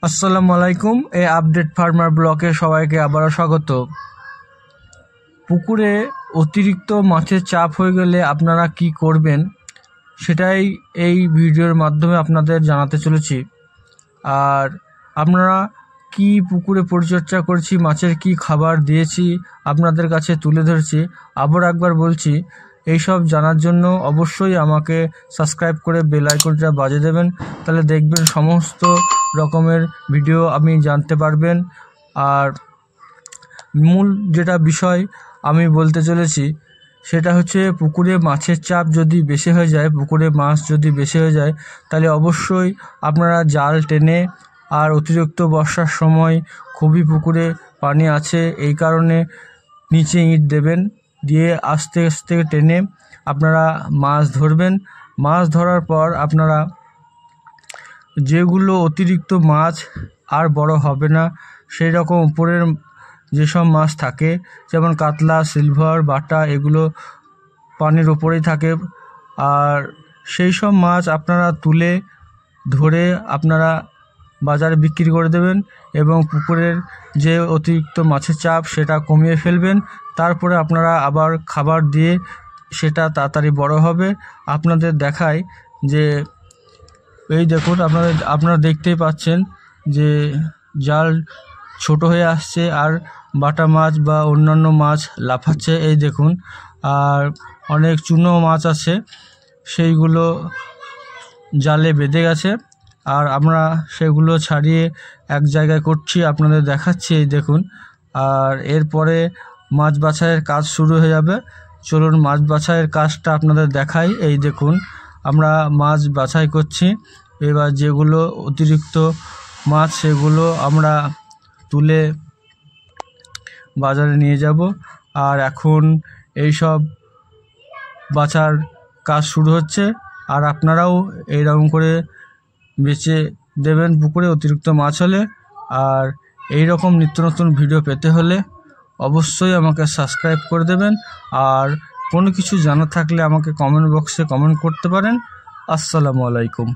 আসসালামু আলাইকুম। এই আপডেট ফার্মার ব্লকে সবাইকে আবারও স্বাগত। পুকুরে অতিরিক্ত মাছের চাপ হয়ে গেলে আপনারা কি করবেন সেটাই এই ভিডিওর মাধ্যমে আপনাদের জানাতে চলেছি। আর আপনারা কি পুকুরে পরিচর্যা করছি, মাছের কি খাবার দিয়েছি আপনাদের কাছে তুলে ধরছি। আবার একবার বলছি, এইসব জানার জন্য অবশ্যই আমাকে সাবস্ক্রাইব করে বেল আইকনটা বাজিয়ে দেবেন, তাহলে দেখবেন সমস্ত রকমের ভিডিও আপনি জানতে পারবেন। আর মূল যেটা বিষয় আমি বলতে চলেছি সেটা হচ্ছে, পুকুরে মাছের চাপ যদি বেশি হয়ে যায়, পুকুরে মাছ যদি বেশি হয়ে যায়, তাহলে অবশ্যই আপনারা জাল টেনে, আর অতিরিক্ত বর্ষার সময় খুবই পুকুরে পানি আছে এই কারণে নিচে ইট দেবেন, দিয়ে আস্তে আস্তে টেনে আপনারা মাছ ধরবেন। মাছ ধরার পর আপনারা যেগুলো অতিরিক্ত মাছ আর বড় হবে না, সেই রকম উপরের যেসব মাছ থাকে, যেমন কাতলা, সিলভার, বাটা, এগুলো পানির ওপরেই থাকে। আর সেই সব মাছ আপনারা তুলে ধরে আপনারা বাজারে বিক্রি করে দেবেন এবং পুকুরের যে অতিরিক্ত মাছের চাপ সেটা কমিয়ে ফেলবেন। তারপরে আপনারা আবার খাবার দিয়ে সেটা তাড়াতাড়ি বড় হবে। আপনাদের দেখায় যে এই দেখুন, আপনারা দেখতেই পাচ্ছেন যে জাল ছোট হয়ে আসছে আর বাটা মাছ বা অন্যান্য মাছ লাফাচ্ছে, এই দেখুন। আর অনেক চুনো মাছ আছে, সেইগুলো জালে বেঁধে গেছে, আর আমরা সেগুলো ছাড়িয়ে এক জায়গায় করছি, আপনাদের দেখাচ্ছি, এই দেখুন। আর এরপরে মাছ বাছাইয়ের কাজ শুরু হয়ে যাবে। চলুন মাছ বাছাইয়ের কাজটা আপনাদের দেখাই। এই দেখুন, আমরা মাছ বাছাই করছি। এবার যেগুলো অতিরিক্ত মাছ সেগুলো আমরা তুলে বাজারে নিয়ে যাব। আর এখন এই সব বাছার কাজ শুরু হচ্ছে, আর আপনারাও এইরকম করে বেছে দেবেন পুকুরে অতিরিক্ত মাছ হলে। আর এই রকম নিত্য নতুন ভিডিও পেতে হলে অবশ্যই আমাকে সাবস্ক্রাইব করে দেবেন। আর কোনো কিছু জানা থাকলে আমাকে কমেন্ট বক্সে কমেন্ট করতে পারেন। আসসালামু আলাইকুম।